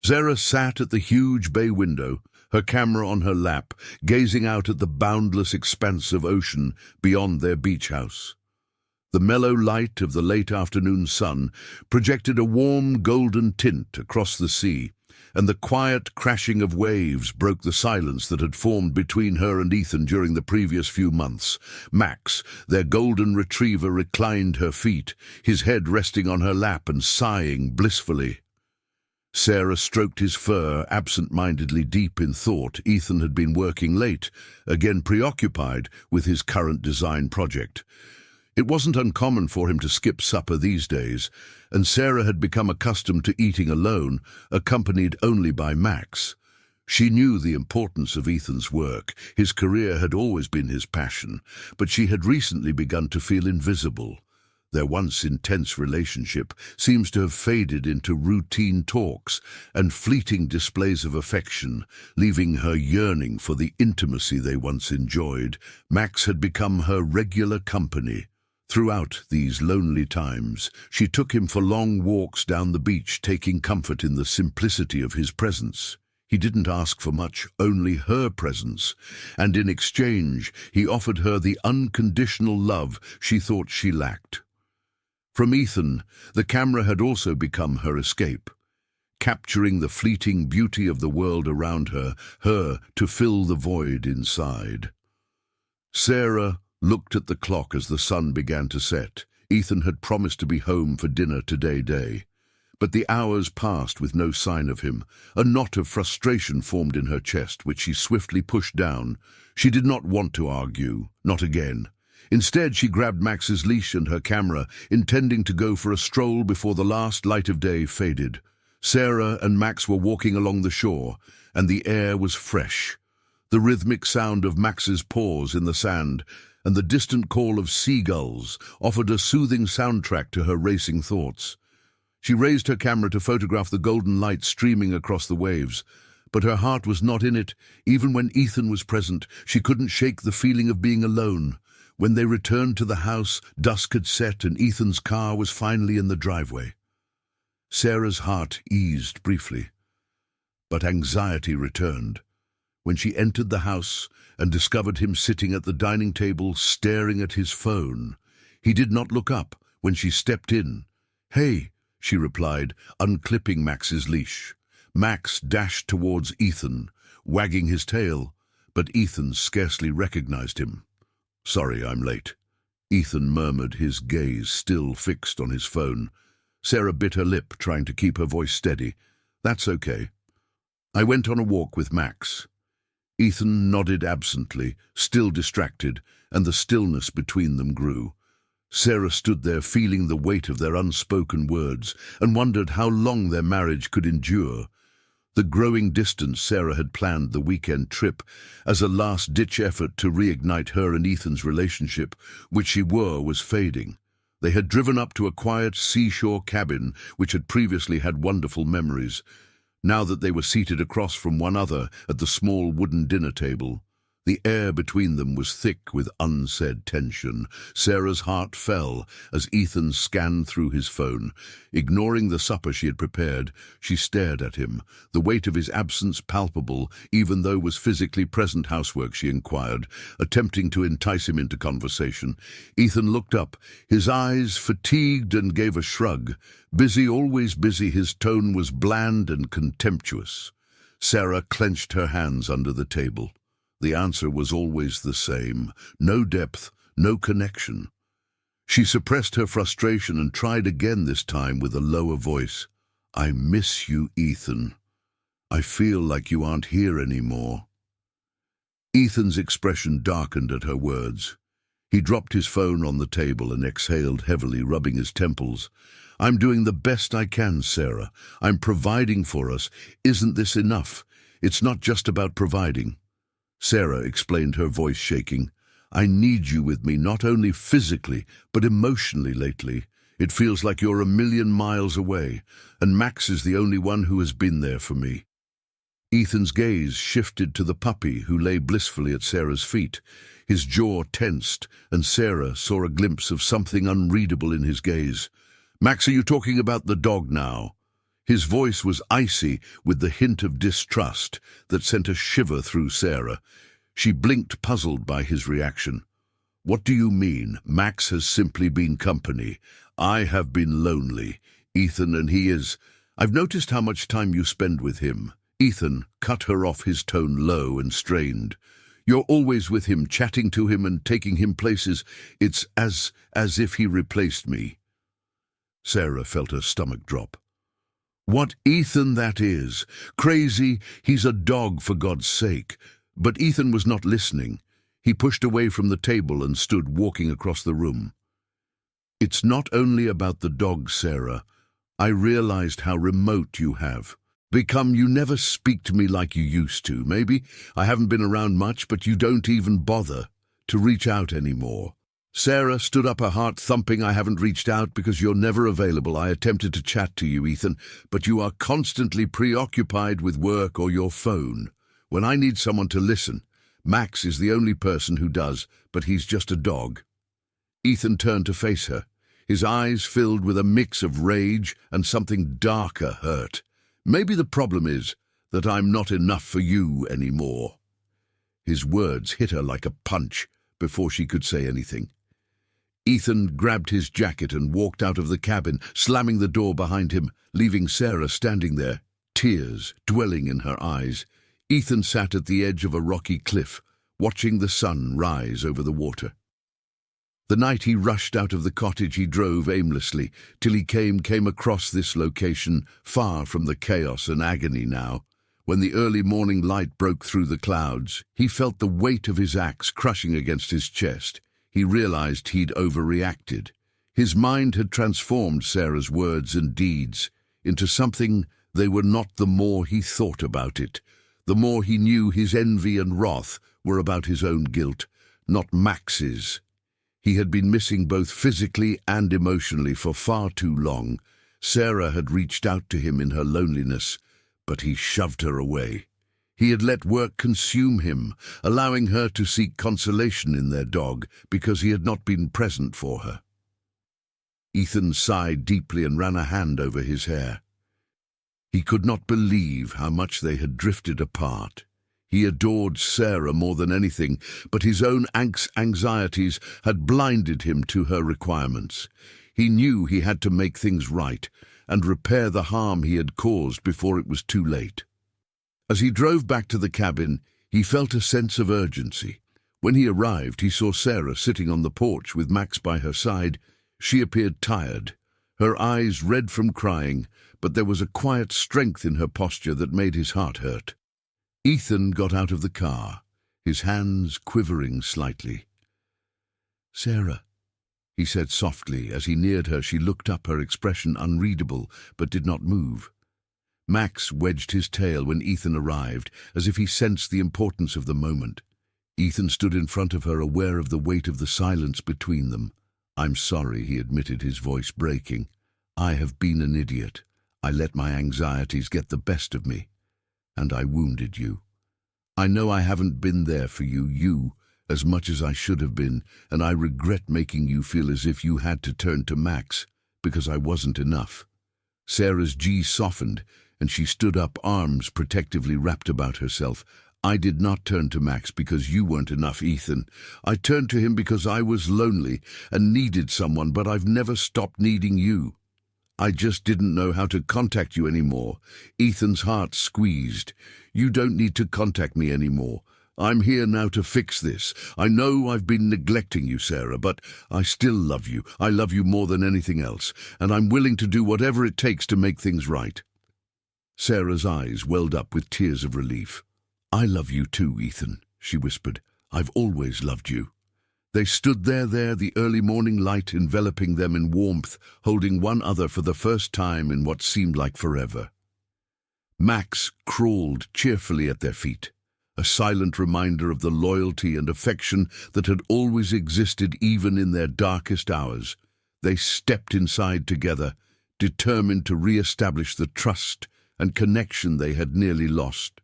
Sarah sat at the huge bay window, her camera on her lap, gazing out at the boundless expanse of ocean beyond their beach house. The mellow light of the late afternoon sun projected a warm golden tint across the sea, and the quiet crashing of waves broke the silence that had formed between her and Ethan during the previous few months. Max, their golden retriever, reclined her feet, his head resting on her lap and sighing blissfully. Sarah stroked his fur absent-mindedly, deep in thought. Ethan had been working late, again preoccupied with his current design project. It wasn't uncommon for him to skip supper these days, and Sarah had become accustomed to eating alone, accompanied only by Max. She knew the importance of Ethan's work. His career had always been his passion, but she had recently begun to feel invisible. Their once intense relationship seems to have faded into routine talks and fleeting displays of affection, leaving her yearning for the intimacy they once enjoyed. Max had become her regular company. Throughout these lonely times, she took him for long walks down the beach, taking comfort in the simplicity of his presence. He didn't ask for much, only her presence, and in exchange he offered her the unconditional love she thought she lacked. From Ethan, the camera had also become her escape, capturing the fleeting beauty of the world around her to fill the void inside. Sarah looked at the clock as the sun began to set. Ethan had promised to be home for dinner today, but the hours passed with no sign of him. A knot of frustration formed in her chest, which she swiftly pushed down. She did not want to argue, not again. Instead, she grabbed Max's leash and her camera, intending to go for a stroll before the last light of day faded. Sarah and Max were walking along the shore, and the air was fresh. The rhythmic sound of Max's paws in the sand and the distant call of seagulls offered a soothing soundtrack to her racing thoughts. She raised her camera to photograph the golden light streaming across the waves, but her heart was not in it. Even when Ethan was present, she couldn't shake the feeling of being alone. When they returned to the house, dusk had set and Ethan's car was finally in the driveway. Sarah's heart eased briefly, but anxiety returned. When she entered the house and discovered him sitting at the dining table staring at his phone, he did not look up when she stepped in. "Hey," she replied, unclipping Max's leash. Max dashed towards Ethan, wagging his tail, but Ethan scarcely recognized him. "Sorry, I'm late," Ethan murmured, his gaze still fixed on his phone. Sarah bit her lip, trying to keep her voice steady. "That's okay. I went on a walk with Max." Ethan nodded absently, still distracted, and the stillness between them grew. Sarah stood there feeling the weight of their unspoken words and wondered how long their marriage could endure. The growing distance Sarah had planned the weekend trip as a last-ditch effort to reignite her and Ethan's relationship, which she wore was fading. They had driven up to a quiet seashore cabin which had previously had wonderful memories. Now that they were seated across from one another at the small wooden dinner table, the air between them was thick with unsaid tension. Sarah's heart fell as Ethan scanned through his phone. Ignoring the supper she had prepared, she stared at him, the weight of his absence palpable, even though was physically present. "Housework?" she inquired, attempting to entice him into conversation. Ethan looked up, his eyes fatigued, and gave a shrug. "Busy, always busy." His tone was bland and contemptuous. Sarah clenched her hands under the table. The answer was always the same: no depth, no connection. She suppressed her frustration and tried again, this time with a lower voice. "I miss you, Ethan. I feel like you aren't here anymore." Ethan's expression darkened at her words. He dropped his phone on the table and exhaled heavily, rubbing his temples. "I'm doing the best I can, Sarah. I'm providing for us. Isn't this enough? It's not just about providing." Sarah explained, her voice shaking. "I need you with me, not only physically, but emotionally lately. It feels like you're a million miles away, and Max is the only one who has been there for me." Ethan's gaze shifted to the puppy who lay blissfully at Sarah's feet. His jaw tensed, and Sarah saw a glimpse of something unreadable in his gaze. "Max, are you talking about the dog now?" His voice was icy with the hint of distrust that sent a shiver through Sarah. She blinked, puzzled by his reaction. "What do you mean? Max has simply been company. I have been lonely, Ethan, and he is. I've noticed how much time you spend with him." Ethan cut her off, his tone low and strained. "You're always with him, chatting to him and taking him places. It's as if he replaced me." Sarah felt her stomach drop. "What Ethan that is! Crazy, he's a dog, for God's sake." But Ethan was not listening. He pushed away from the table and stood walking across the room. "It's not only about the dog, Sarah. I realized how remote you have become. You never speak to me like you used to. Maybe I haven't been around much, but you don't even bother to reach out anymore." Sarah stood up, her heart thumping. "I haven't reached out because you're never available. I attempted to chat to you, Ethan, but you are constantly preoccupied with work or your phone. When I need someone to listen, Max is the only person who does, but he's just a dog." Ethan turned to face her, his eyes filled with a mix of rage and something darker hurt. "Maybe the problem is that I'm not enough for you anymore." His words hit her like a punch before she could say anything. Ethan grabbed his jacket and walked out of the cabin, slamming the door behind him, leaving Sarah standing there, tears dwelling in her eyes. Ethan sat at the edge of a rocky cliff, watching the sun rise over the water. The night he rushed out of the cottage, he drove aimlessly, till he came across this location, far from the chaos and agony now. When the early morning light broke through the clouds, he felt the weight of his axe crushing against his chest. He realized he'd overreacted. His mind had transformed Sarah's words and deeds into something they were not. The more he thought about it, the more he knew his envy and wrath were about his own guilt, not Max's. He had been missing both physically and emotionally for far too long. Sarah had reached out to him in her loneliness, but he shoved her away. He had let work consume him, allowing her to seek consolation in their dog because he had not been present for her. Ethan sighed deeply and ran a hand over his hair. He could not believe how much they had drifted apart. He adored Sarah more than anything, but his own anxieties had blinded him to her requirements. He knew he had to make things right and repair the harm he had caused before it was too late. As he drove back to the cabin, he felt a sense of urgency. When he arrived, he saw Sarah sitting on the porch with Max by her side. She appeared tired, her eyes red from crying, but there was a quiet strength in her posture that made his heart hurt. Ethan got out of the car, his hands quivering slightly. "Sarah," he said softly. As he neared her, she looked up, her expression unreadable, but did not move. Max wedged his tail when Ethan arrived, as if he sensed the importance of the moment. Ethan stood in front of her, aware of the weight of the silence between them. "I'm sorry," he admitted, his voice breaking. "I have been an idiot. I let my anxieties get the best of me, and I wounded you. I know I haven't been there for you as much as I should have been, and I regret making you feel as if you had to turn to Max because I wasn't enough." Sarah's G softened, and she stood up, arms protectively wrapped about herself. "I did not turn to Max because you weren't enough, Ethan. I turned to him because I was lonely and needed someone, but I've never stopped needing you. I just didn't know how to contact you anymore." Ethan's heart squeezed. "You don't need to contact me anymore. I'm here now to fix this. I know I've been neglecting you, Sarah, but I still love you. I love you more than anything else, and I'm willing to do whatever it takes to make things right." Sarah's eyes welled up with tears of relief. "I love you too, Ethan," she whispered. "I've always loved you." They stood there, the early morning light enveloping them in warmth, holding one another for the first time in what seemed like forever. Max crawled cheerfully at their feet, a silent reminder of the loyalty and affection that had always existed even in their darkest hours. They stepped inside together, determined to re-establish the trust and connection they had nearly lost.